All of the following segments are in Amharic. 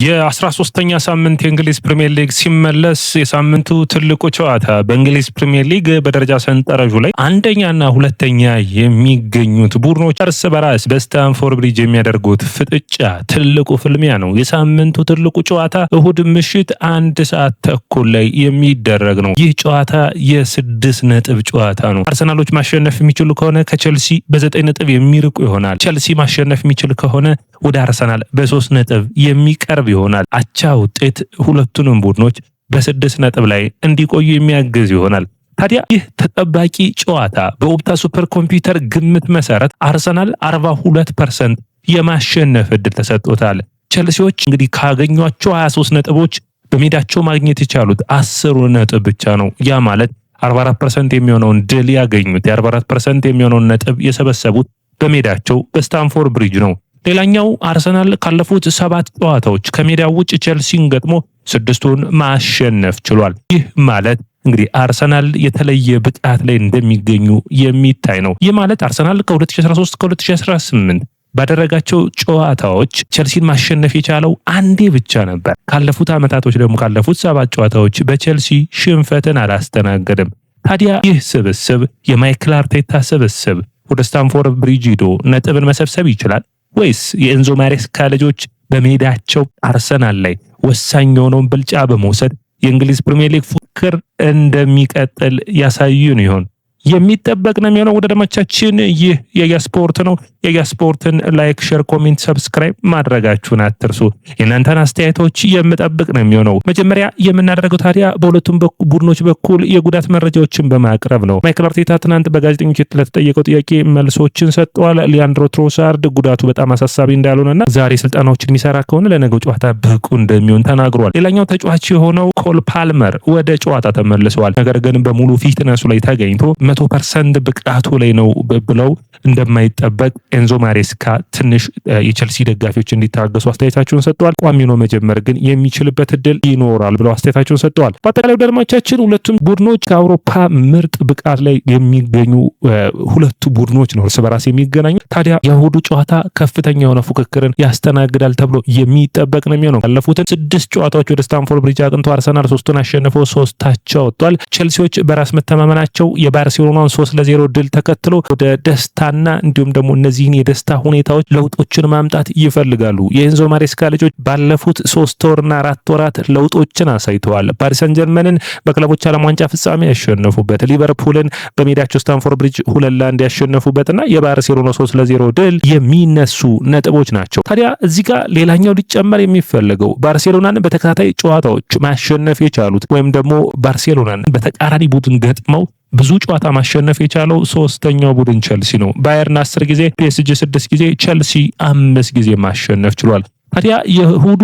የ13ኛ ሳምንት የእንግሊዝ ፕሪሚየር ሊግ ሲመለስ የሳምንቱ ትልቁ ጨዋታ በእንግሊዝ ፕሪሚየር ሊግ በደረጃ ሰንጠረዡ ላይ አንደኛና ሁለተኛ የሚገኙት ቡድኖች እርስ በራስ በስታንፎርድ ብሪጅ የሚያደርጉት ፍጥጫ ትልቁ ፍልሚያ ነው። የሳምንቱ ትልቁ ጨዋታ እሁድ ምሽት 1 ሰዓት ተኩል ላይ የሚደረግ ነው። ይህ ጨዋታ የ6 ነጥብ ጨዋታ ነው። አርሰናሎች ማሸነፍ የሚችሉ ከሆነ ከቸልሲ በ9 ነጥብ የሚርቁ ይሆናል። ቸልሲ ማሸነፍ የሚችል ከሆነ ወደ አርሰናል በ3 ነጥብ የሚቀርብ ይሆናል። አቻ ውጤት ሁለቱንም ቡድኖች በ6 ነጥብ ላይ እንዲቆዩ የሚያግዝ ይሆናል። ታዲያ ይህ ተጠባቂ ጨዋታ በኦፕታ ሱፐር ኮምፒውተር ግምት መሰረት አርሰናል 42% የማሸነፍ እድል ተሰጥቶታል። ቸልሲዎች እንግዲህ ካገኟቸው 23 ነጥቦች በሜዳቸው ማግኘት የቻሉት 10 ነጥብ ብቻ ነው። ያ ማለት 44% የሚሆነውን ድል ያገኙት የ44% የሚሆነውን ነጥብ የሰበሰቡት በሜዳቸው በስታንፎርድ ብሪጅ ነው። ሌላኛው አርሰናል ካለፉት 7 ጨዋታዎች ከሜዳው ውጭ ቸልሲን ገጥሞ 6ቱን ማሸነፍ ችሏል። ይህ ማለት እንግዲህ አርሰናል የተለየ ብቃት ላይ እንደሚገኙ የሚታይ ነው። ይህ ማለት አርሰናል ከ2013 ከ2018 ባደረጋቸው ጨዋታዎች ቸልሲን ማሸነፍ የቻለው አንዴ ብቻ ነበር። ካለፉት ዓመታቶች ደግሞ ካለፉት 7 ጨዋታዎች በቸልሲ ሽንፈትን አላስተናገደም። ታዲያ ይህ ስብስብ የማይክል አርቴታ ስብስብ ወደ ስታንፎርድ ብሪጅ ሄዶ ነጥብን መሰብሰብ ይችላል ወይስ የኤንዞ ማሬስካ ልጆች በሜዳቸው አርሰናል ላይ ወሳኝ የሆነውን ብልጫ በመውሰድ የእንግሊዝ ፕሪሚየር ሊግ ፉክክር እንደሚቀጥል ያሳዩን ይሆን? የሚጠበቅ ነው የሚሆነው። ወደ ደማቻችን ይህ የያስፖርት ነው። የያስፖርትን ላይክ፣ ሼር፣ ኮሜንት፣ ሰብስክራይብ ማድረጋችሁን አትርሱ። የእናንተን አስተያየቶች የምጠብቅ ነው የሚሆነው። መጀመሪያ የምናደርገው ታዲያ በሁለቱም ቡድኖች በኩል የጉዳት መረጃዎችን በማቅረብ ነው። ማይክል አርቴታ ትናንት በጋዜጠኞች ለተጠየቀው ጥያቄ መልሶችን ሰጥቷል። ሊያንድሮ ትሮሳርድ ጉዳቱ በጣም አሳሳቢ እንዳልሆነና ዛሬ ስልጠናዎችን የሚሰራ ከሆነ ለነገው ጨዋታ ብቁ እንደሚሆን ተናግሯል። ሌላኛው ተጫዋች የሆነው ኮል ፓልመር ወደ ጨዋታ ተመልሰዋል። ነገር ግን በሙሉ ፊትነሱ ላይ ተገኝቶ 100% ብቃቱ ላይ ነው ብለው እንደማይጠበቅ ኤንዞ ማሬስካ ትንሽ የቸልሲ ደጋፊዎች እንዲታገሱ አስተያየታቸውን ሰጥተዋል። ቋሚ ነው መጀመር ግን የሚችልበት እድል ይኖራል ብለው አስተያየታቸውን ሰጥተዋል። በአጠቃላይ ደርማቻችን ሁለቱም ቡድኖች ከአውሮፓ ምርጥ ብቃት ላይ የሚገኙ ሁለቱ ቡድኖች ነው እርስ በራስ የሚገናኙ። ታዲያ የእሁዱ ጨዋታ ከፍተኛ የሆነ ፉክክርን ያስተናግዳል ተብሎ የሚጠበቅ ነው የሚሆነው። ያለፉትን 6 ጨዋታዎች ወደ ስታንፎርድ ብሪጅ አቅንቶ አርሰናል 3ቱን አሸንፈው 3 አቻ ወጥቷል። ቸልሲዎች በራስ መተማመናቸው የባርሴሎናን 3-0 ድል ተከትሎ ወደ ደስታና እንዲሁም ደግሞ እነዚህን የደስታ ሁኔታዎች ለውጦችን ማምጣት ይፈልጋሉ። የኤንዞ ማሬስካ ልጆች ባለፉት 3 ወርና 4 ወራት ለውጦችን አሳይተዋል። ፓሪስ ሰን ጀርመንን በክለቦች ዓለም ዋንጫ ፍጻሜ ያሸነፉበት፣ ሊቨርፑልን በሜዳቸው ስታንፎርድ ብሪጅ 2-1 ያሸነፉበትና የባርሴሎና 3-0 ድል የሚነሱ ነጥቦች ናቸው። ታዲያ እዚህ ጋር ሌላኛው ሊጨመር የሚፈልገው ባርሴሎናን በተከታታይ ጨዋታዎች ማሸነፍ የቻሉት ወይም ደግሞ ባርሴሎናን በተቃራኒ ቡድን ገጥመው ብዙ ጨዋታ ማሸነፍ የቻለው 3ኛው ቡድን ቸልሲ ነው። ባየርን 10 ጊዜ፣ ፒኤስጂ 6 ጊዜ፣ ቸልሲ 5 ጊዜ ማሸነፍ ችሏል። ታዲያ የእሁዱ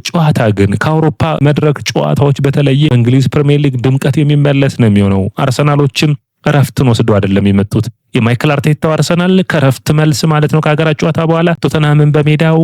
ጨዋታ ግን ከአውሮፓ መድረክ ጨዋታዎች በተለየ እንግሊዝ ፕሪሚየር ሊግ ድምቀት የሚመለስ ነው የሚሆነው። አርሰናሎችም እረፍትን ወስደው አይደለም የመጡት። የማይክል አርቴታው አርሰናል ከረፍት መልስ ማለት ነው ከሀገራት ጨዋታ በኋላ ቶተንሃምን በሜዳው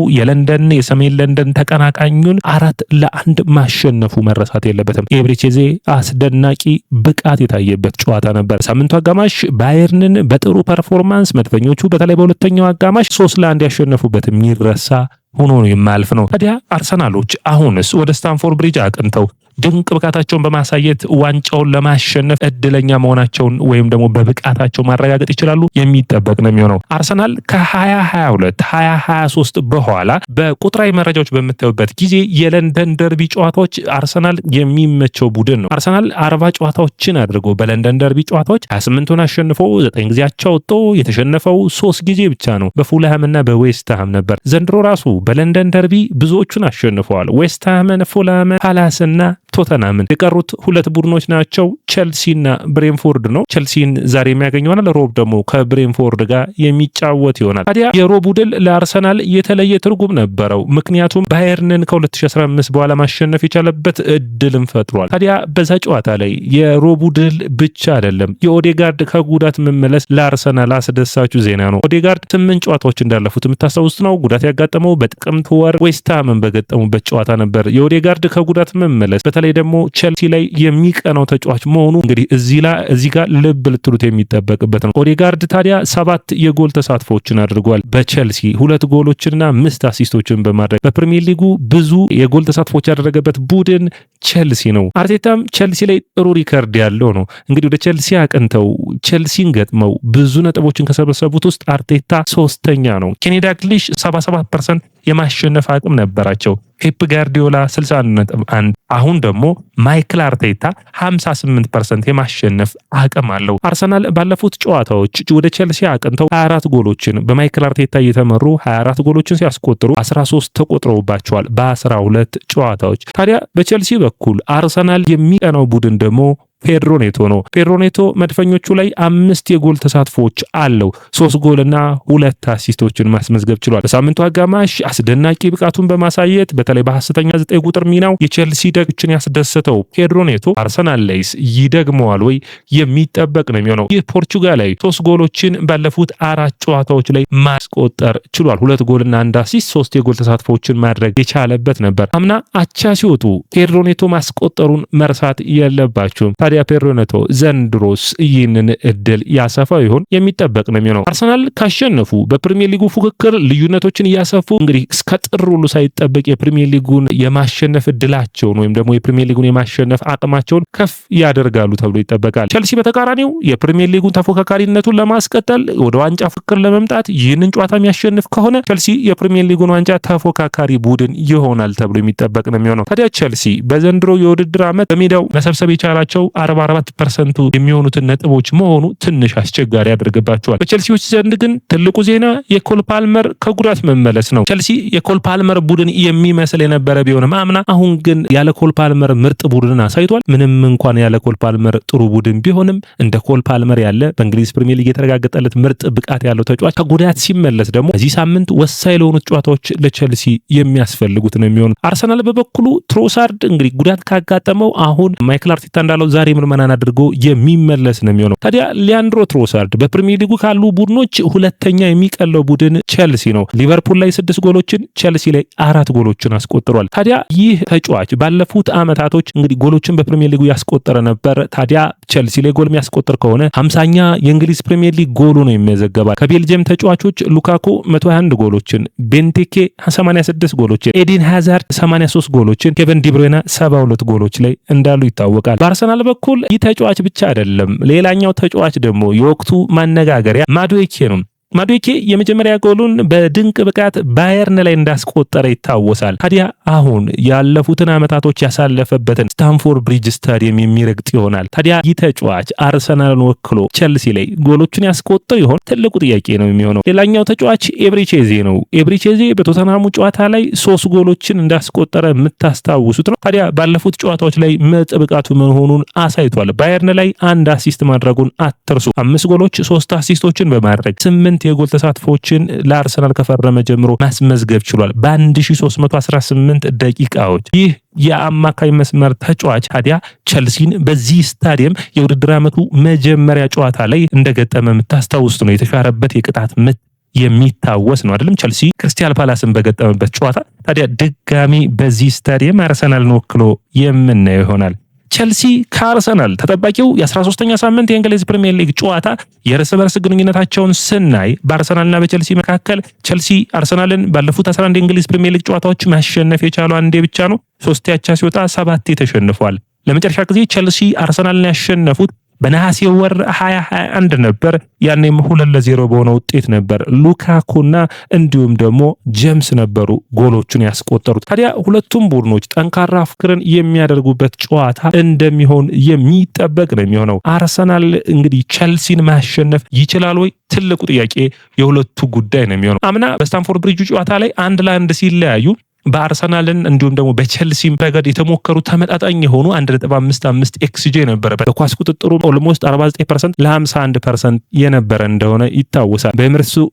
የሰሜን ለንደን ተቀናቃኙን 4-1 ማሸነፉ መረሳት የለበትም። የኤብሪቼዜ አስደናቂ ብቃት የታየበት ጨዋታ ነበር። ሳምንቱ አጋማሽ ባየርንን በጥሩ ፐርፎርማንስ መድፈኞቹ በተለይ በሁለተኛው አጋማሽ 3-1 ያሸነፉበት የሚረሳ ሆኖ የማያልፍ ነው። ታዲያ አርሰናሎች አሁንስ ወደ ስታንፎርድ ብሪጅ አቅንተው ድንቅ ብቃታቸውን በማሳየት ዋንጫውን ለማሸነፍ እድለኛ መሆናቸውን ወይም ደግሞ በብቃታቸው ማረጋገጥ ይችላሉ? የሚጠበቅ ነው የሚሆነው። አርሰናል ከ2022 2023 በኋላ በቁጥራዊ መረጃዎች በምታዩበት ጊዜ የለንደን ደርቢ ጨዋታዎች አርሰናል የሚመቸው ቡድን ነው። አርሰናል 40 ጨዋታዎችን አድርጎ በለንደን ደርቢ ጨዋታዎች 28ቱን አሸንፎ 9 ጊዜ አቻ ወጥቶ የተሸነፈው 3 ጊዜ ብቻ ነው፣ በፉልሃምና በዌስትሃም ነበር። ዘንድሮ ራሱ በለንደን ደርቢ ብዙዎቹን አሸንፈዋል። ዌስትሃምን፣ ፉልሃምን፣ ፓላስና ቶተንሃምን። የቀሩት 2 ቡድኖች ናቸው ቸልሲና ብሬንፎርድ ነው። ቸልሲን ዛሬ የሚያገኘው ይሆናል። ሮብ ደግሞ ከብሬንፎርድ ጋር የሚጫወት ይሆናል። ታዲያ የሮቡ ድል ለአርሰናል የተለየ ትርጉም ነበረው። ምክንያቱም ባየርንን ከ2015 በኋላ ማሸነፍ የቻለበት እድልም ፈጥሯል። ታዲያ በዛ ጨዋታ ላይ የሮቡ ድል ብቻ አይደለም፣ የኦዴጋርድ ከጉዳት መመለስ ለአርሰናል አስደሳቹ ዜና ነው። ኦዴጋርድ 8 ጨዋታዎች እንዳለፉት የምታስታውሱት ነው። ጉዳት ያጋጠመው በጥቅምት ወር ዌስትሃምን በገጠሙበት ጨዋታ ነበር። የኦዴጋርድ ከጉዳት መመለስ በተለይ በተለይ ደግሞ ቸልሲ ላይ የሚቀናው ተጫዋች መሆኑ እንግዲህ እዚህ ጋር ልብ ልትሉት የሚጠበቅበት ነው። ኦዴጋርድ ታዲያ 7 የጎል ተሳትፎችን አድርጓል በቸልሲ 2 ጎሎችንና 5 አሲስቶችን በማድረግ በፕሪሚየር ሊጉ ብዙ የጎል ተሳትፎች ያደረገበት ቡድን ቸልሲ ነው። አርቴታም ቸልሲ ላይ ጥሩ ሪከርድ ያለው ነው። እንግዲህ ወደ ቸልሲ አቅንተው ቸልሲን ገጥመው ብዙ ነጥቦችን ከሰበሰቡት ውስጥ አርቴታ 3ኛ ነው። ኬኒ ዳግሊሽ 77% የማሸነፍ አቅም ነበራቸው። ፔፕ ጋርዲዮላ 61.1 አሁን ደግሞ ማይክል አርቴታ 58% የማሸነፍ አቅም አለው። አርሰናል ባለፉት ጨዋታዎች ወደ ቸልሲ አቅንተው 24 ጎሎችን በማይክል አርቴታ እየተመሩ 24 ጎሎችን ሲያስቆጥሩ 13 ተቆጥረውባቸዋል በ12 ጨዋታዎች። ታዲያ በቸልሲ በኩል አርሰናል የሚቀናው ቡድን ደግሞ ፔድሮ ኔቶ ነው። ፔድሮ ኔቶ መድፈኞቹ ላይ 5 የጎል ተሳትፎች አለው። 3 ጎልና 2 አሲስቶችን ማስመዝገብ ችሏል። በሳምንቱ አጋማሽ አስደናቂ ብቃቱን በማሳየት በተለይ በሐሰተኛ 9 ቁጥር ሚናው የቸልሲ ደጋፊዎችን ያስደሰተው ፔድሮ ኔቶ አርሰናል ላይስ ይደግመዋል ወይ የሚጠበቅ ነው የሚሆነው። ይህ ፖርቹጋላዊ 3 ጎሎችን ባለፉት 4 ጨዋታዎች ላይ ማስቆጠር ችሏል። 2 ጎልና 1 አሲስት 3 የጎል ተሳትፎችን ማድረግ የቻለበት ነበር። አምና አቻ ሲወጡ ፔድሮ ኔቶ ማስቆጠሩን መርሳት የለባቸውም። ታዲያ ፔድሮ ኔቶ ዘንድሮስ ይህንን እድል ያሰፋው ይሆን የሚጠበቅ ነው የሚሆነው። አርሰናል ካሸነፉ በፕሪሚየር ሊጉ ፉክክር ልዩነቶችን እያሰፉ እንግዲህ እስከ ጥር ሁሉ ሳይጠበቅ የፕሪሚየር ሊጉን የማሸነፍ እድላቸውን ወይም ደግሞ የፕሪሚየር ሊጉን የማሸነፍ አቅማቸውን ከፍ ያደርጋሉ ተብሎ ይጠበቃል። ቸልሲ በተቃራኒው የፕሪሚየር ሊጉን ተፎካካሪነቱን ለማስቀጠል ወደ ዋንጫ ፉክክር ለመምጣት ይህንን ጨዋታ የሚያሸንፍ ከሆነ ቸልሲ የፕሪሚየር ሊጉን ዋንጫ ተፎካካሪ ቡድን ይሆናል ተብሎ የሚጠበቅ ነው የሚሆነው። ታዲያ ቸልሲ በዘንድሮ የውድድር ዓመት በሜዳው መሰብሰብ የቻላቸው 44% የሚሆኑትን ነጥቦች መሆኑ ትንሽ አስቸጋሪ ያደርግባቸዋል። በቸልሲዎች ዘንድ ግን ትልቁ ዜና የኮል ፓልመር ከጉዳት መመለስ ነው። ቸልሲ የኮል ፓልመር ቡድን የሚመስል የነበረ ቢሆንም አምና፣ አሁን ግን ያለ ኮል ፓልመር ምርጥ ቡድንን አሳይቷል። ምንም እንኳን ያለ ኮል ፓልመር ጥሩ ቡድን ቢሆንም እንደ ኮል ፓልመር ያለ በእንግሊዝ ፕሪሚየር ሊግ የተረጋገጠለት ምርጥ ብቃት ያለው ተጫዋች ከጉዳት ሲመለስ ደግሞ በዚህ ሳምንት ወሳኝ ለሆኑት ጨዋታዎች ለቸልሲ የሚያስፈልጉት ነው የሚሆኑት። አርሰናል በበኩሉ ትሮሳርድ እንግዲህ ጉዳት ካጋጠመው አሁን ማይክል አርቴታ እንዳለው ዛሬ ምርመናን አድርጎ የሚመለስ ነው የሚሆነው። ታዲያ ሊያንድሮ ትሮሳርድ በፕሪሚየር ሊጉ ካሉ ቡድኖች ሁለተኛ የሚቀለው ቡድን ቸልሲ ነው። ሊቨርፑል ላይ 6 ጎሎችን፣ ቸልሲ ላይ 4 ጎሎችን አስቆጥሯል። ታዲያ ይህ ተጫዋች ባለፉት አመታቶች እንግዲህ ጎሎችን በፕሪሚየር ሊጉ ያስቆጠረ ነበር። ታዲያ ቸልሲ ላይ ጎል የሚያስቆጥር ከሆነ 50ኛ የእንግሊዝ ፕሪሚየር ሊግ ጎሉ ነው የሚያዘገባል። ከቤልጅየም ተጫዋቾች ሉካኩ 121 ጎሎችን፣ ቤንቴኬ 86 ጎሎችን፣ ኤዲን ሃዛርድ 83 ጎሎችን፣ ኬቨን ዲብሮይና 72 ጎሎች ላይ እንዳሉ ይታወቃል። በአርሰናል በኩል ይህ ተጫዋች ብቻ አይደለም። ሌላኛው ተጫዋች ደግሞ የወቅቱ ማነጋገሪያ ማዱዌኬ ነው። ማዱዌኬ የመጀመሪያ ጎሉን በድንቅ ብቃት ባየርን ላይ እንዳስቆጠረ ይታወሳል። ታዲያ አሁን ያለፉትን አመታቶች ያሳለፈበትን ስታንፎርድ ብሪጅ ስታዲየም የሚረግጥ ይሆናል። ታዲያ ይህ ተጫዋች አርሰናልን ወክሎ ቸልሲ ላይ ጎሎችን ያስቆጥር ይሆን? ትልቁ ጥያቄ ነው የሚሆነው። ሌላኛው ተጫዋች ኤብሪቼዜ ነው። ኤብሪቼዜ በቶተንሃሙ ጨዋታ ላይ 3 ጎሎችን እንዳስቆጠረ የምታስታውሱት ነው። ታዲያ ባለፉት ጨዋታዎች ላይ ምርጥ ብቃቱ መሆኑን አሳይቷል። ባየርን ላይ 1 አሲስት ማድረጉን አትርሱ። 5 ጎሎች 3 አሲስቶችን በማድረግ 8 የጎል ተሳትፎችን ለአርሰናል ከፈረመ ጀምሮ ማስመዝገብ ችሏል በ1318 ደቂቃዎች። ይህ የአማካይ መስመር ተጫዋች ታዲያ ቸልሲን በዚህ ስታዲየም የውድድር ዓመቱ መጀመሪያ ጨዋታ ላይ እንደገጠመ የምታስታውሱት ነው። የተሻረበት የቅጣት ምት የሚታወስ ነው አይደለም? ቸልሲ ክሪስታል ፓላስን በገጠመበት ጨዋታ። ታዲያ ድጋሚ በዚህ ስታዲየም አርሰናልን ወክሎ የምናየው ይሆናል። ቸልሲ ከአርሰናል ተጠባቂው የ13ኛ ሳምንት የእንግሊዝ ፕሪሚየር ሊግ ጨዋታ የእርስ በርስ ግንኙነታቸውን ስናይ በአርሰናልና በቸልሲ መካከል ቸልሲ አርሰናልን ባለፉት 11 የእንግሊዝ ፕሪሚየር ሊግ ጨዋታዎች ማሸነፍ የቻለው አንዴ ብቻ ነው። 3 ያቻ ሲወጣ 7 ተሸንፏል። ለመጨረሻ ጊዜ ቸልሲ አርሰናልን ያሸነፉት በነሐሴ ወር 2021 ነበር። ያኔም 2-0 በሆነ ውጤት ነበር። ሉካኩና እንዲሁም ደግሞ ጄምስ ነበሩ ጎሎቹን ያስቆጠሩት። ታዲያ ሁለቱም ቡድኖች ጠንካራ ፍክርን የሚያደርጉበት ጨዋታ እንደሚሆን የሚጠበቅ ነው የሚሆነው። አርሰናል እንግዲህ ቸልሲን ማሸነፍ ይችላል ወይ? ትልቁ ጥያቄ የሁለቱ ጉዳይ ነው የሚሆነው። አምና በስታንፎርድ ብሪጅ ጨዋታ ላይ 1-1 ሲለያዩ በአርሰናልን እንዲሁም ደግሞ በቸልሲም ረገድ የተሞከሩ ተመጣጣኝ የሆኑ 1.55 ኤክስጂ ነበረ። በኳስ ቁጥጥሩ ኦልሞስት 49% ለ51% የነበረ እንደሆነ ይታወሳል።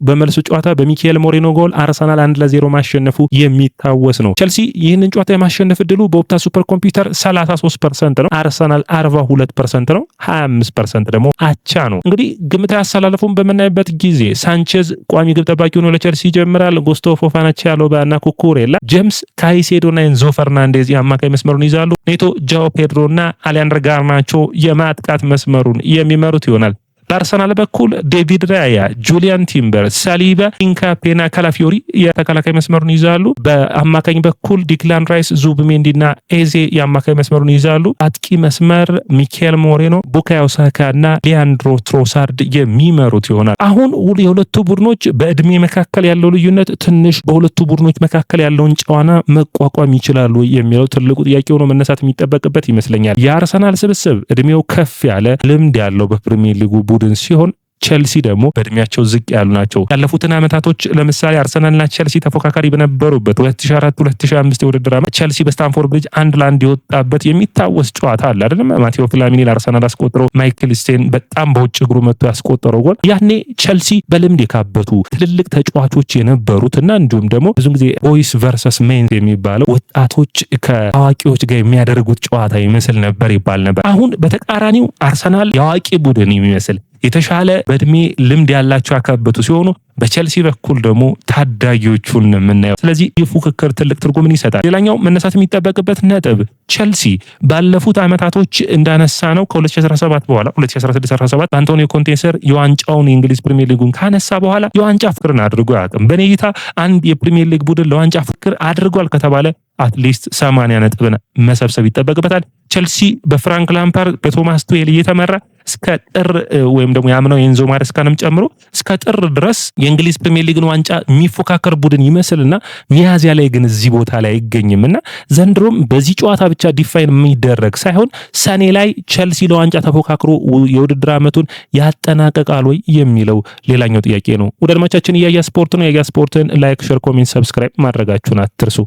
በመልሱ ጨዋታ በሚካኤል ሞሪኖ ጎል አርሰናል 1-0 ማሸነፉ የሚታወስ ነው። ቸልሲ ይህንን ጨዋታ የማሸነፍ እድሉ በኦፕታ ሱፐር ኮምፒውተር 33% ነው። አርሰናል 42% ነው። 25% ደግሞ አቻ ነው። እንግዲህ ግምታዊ አሰላለፉን በምናይበት ጊዜ ሳንቼዝ ቋሚ ግብ ጠባቂ ሆኖ ለቸልሲ ይጀምራል። ጉስታቮ ፎፋና፣ ቻሎባ እና ኩኩሬላ ጄምስ ካይሴዶና ኤንዞ ፈርናንዴዝ የአማካይ መስመሩን ይዛሉ። ኔቶ ጃኦ ፔድሮና አሊያንድሮ ጋርናቾ የማጥቃት መስመሩን የሚመሩት ይሆናል። በአርሰናል በኩል ዴቪድ ራያ፣ ጁሊያን ቲምበር፣ ሳሊባ፣ ኢንካፔና ካላፊዮሪ የተከላካይ መስመሩን ይዛሉ። በአማካኝ በኩል ዲክላን ራይስ፣ ዙብሜንዲና ኤዜ የአማካኝ መስመሩን ይዛሉ። አጥቂ መስመር ሚካኤል ሞሬኖ፣ ቡካዮ ሳካና ሊያንድሮ ትሮሳርድ የሚመሩት ይሆናል። አሁን የሁለቱ ቡድኖች በእድሜ መካከል ያለው ልዩነት ትንሽ በሁለቱ ቡድኖች መካከል ያለውን ጨዋና መቋቋም ይችላሉ የሚለው ትልቁ ጥያቄ ሆኖ መነሳት የሚጠበቅበት ይመስለኛል። የአርሰናል ስብስብ እድሜው ከፍ ያለ ልምድ ያለው በፕሪሚየር ሊጉ ቡድን ሲሆን ቸልሲ ደግሞ በእድሜያቸው ዝቅ ያሉ ናቸው። ያለፉትን ዓመታቶች ለምሳሌ አርሰናልና ቸልሲ ተፎካካሪ በነበሩበት 2004-2005 የውድድር ዓመት ቸልሲ በስታንፎርድ ብሪጅ 1-1 የወጣበት የሚታወስ ጨዋታ አለ አይደለም? ማቴዎ ፍላሚኒ ለአርሰናል አስቆጥረው ማይክል ስቴን በጣም በውጭ እግሩ መጥቶ ያስቆጠረው ጎል ያኔ ቸልሲ በልምድ የካበቱ ትልልቅ ተጫዋቾች የነበሩትና እንዲሁም ደግሞ ብዙ ጊዜ ቦይስ ቨርሰስ ሜን የሚባለው ወጣቶች ከአዋቂዎች ጋር የሚያደርጉት ጨዋታ ይመስል ነበር ይባል ነበር። አሁን በተቃራኒው አርሰናል የአዋቂ ቡድን የሚመስል የተሻለ በእድሜ ልምድ ያላቸው ያካበቱ ሲሆኑ በቸልሲ በኩል ደግሞ ታዳጊዎቹን የምናየው። ስለዚህ የፉክክር ትልቅ ትርጉምን ይሰጣል። ሌላኛው መነሳት የሚጠበቅበት ነጥብ ቸልሲ ባለፉት ዓመታቶች እንዳነሳ ነው ከ2017 በኋላ 2016-17 በአንቶኒዮ ኮንቴ ስር የዋንጫውን የእንግሊዝ ፕሪሚየር ሊጉን ካነሳ በኋላ የዋንጫ ፍክርን አድርጎ አያውቅም። በኔ እይታ አንድ የፕሪሚየር ሊግ ቡድን ለዋንጫ ፍክር አድርጓል ከተባለ አትሊስት 80 ነጥብን መሰብሰብ ይጠበቅበታል። ቸልሲ በፍራንክ ላምፓርድ በቶማስ ቱሄል እየተመራ እስከ ጥር ወይም ደግሞ ያምነው ኤንዞ ማሬስካንም ጨምሮ እስከ ጥር ድረስ የእንግሊዝ ፕሪሚየር ሊግን ዋንጫ የሚፎካከር ቡድን ይመስልና ሚያዝያ ላይ ግን እዚህ ቦታ ላይ አይገኝምና ዘንድሮም በዚህ ጨዋታ ብቻ ዲፋይን የሚደረግ ሳይሆን ሰኔ ላይ ቸልሲ ለዋንጫ ተፎካክሮ የውድድር ዓመቱን ያጠናቀቃል ወይ የሚለው ሌላኛው ጥያቄ ነው። ወደ አድማቻችን ያያ ስፖርት ነው። ያያ ስፖርትን ላይክ፣ ሼር፣ ኮሜንት፣ ሰብስክራይብ ማድረጋችሁን አትርሱ።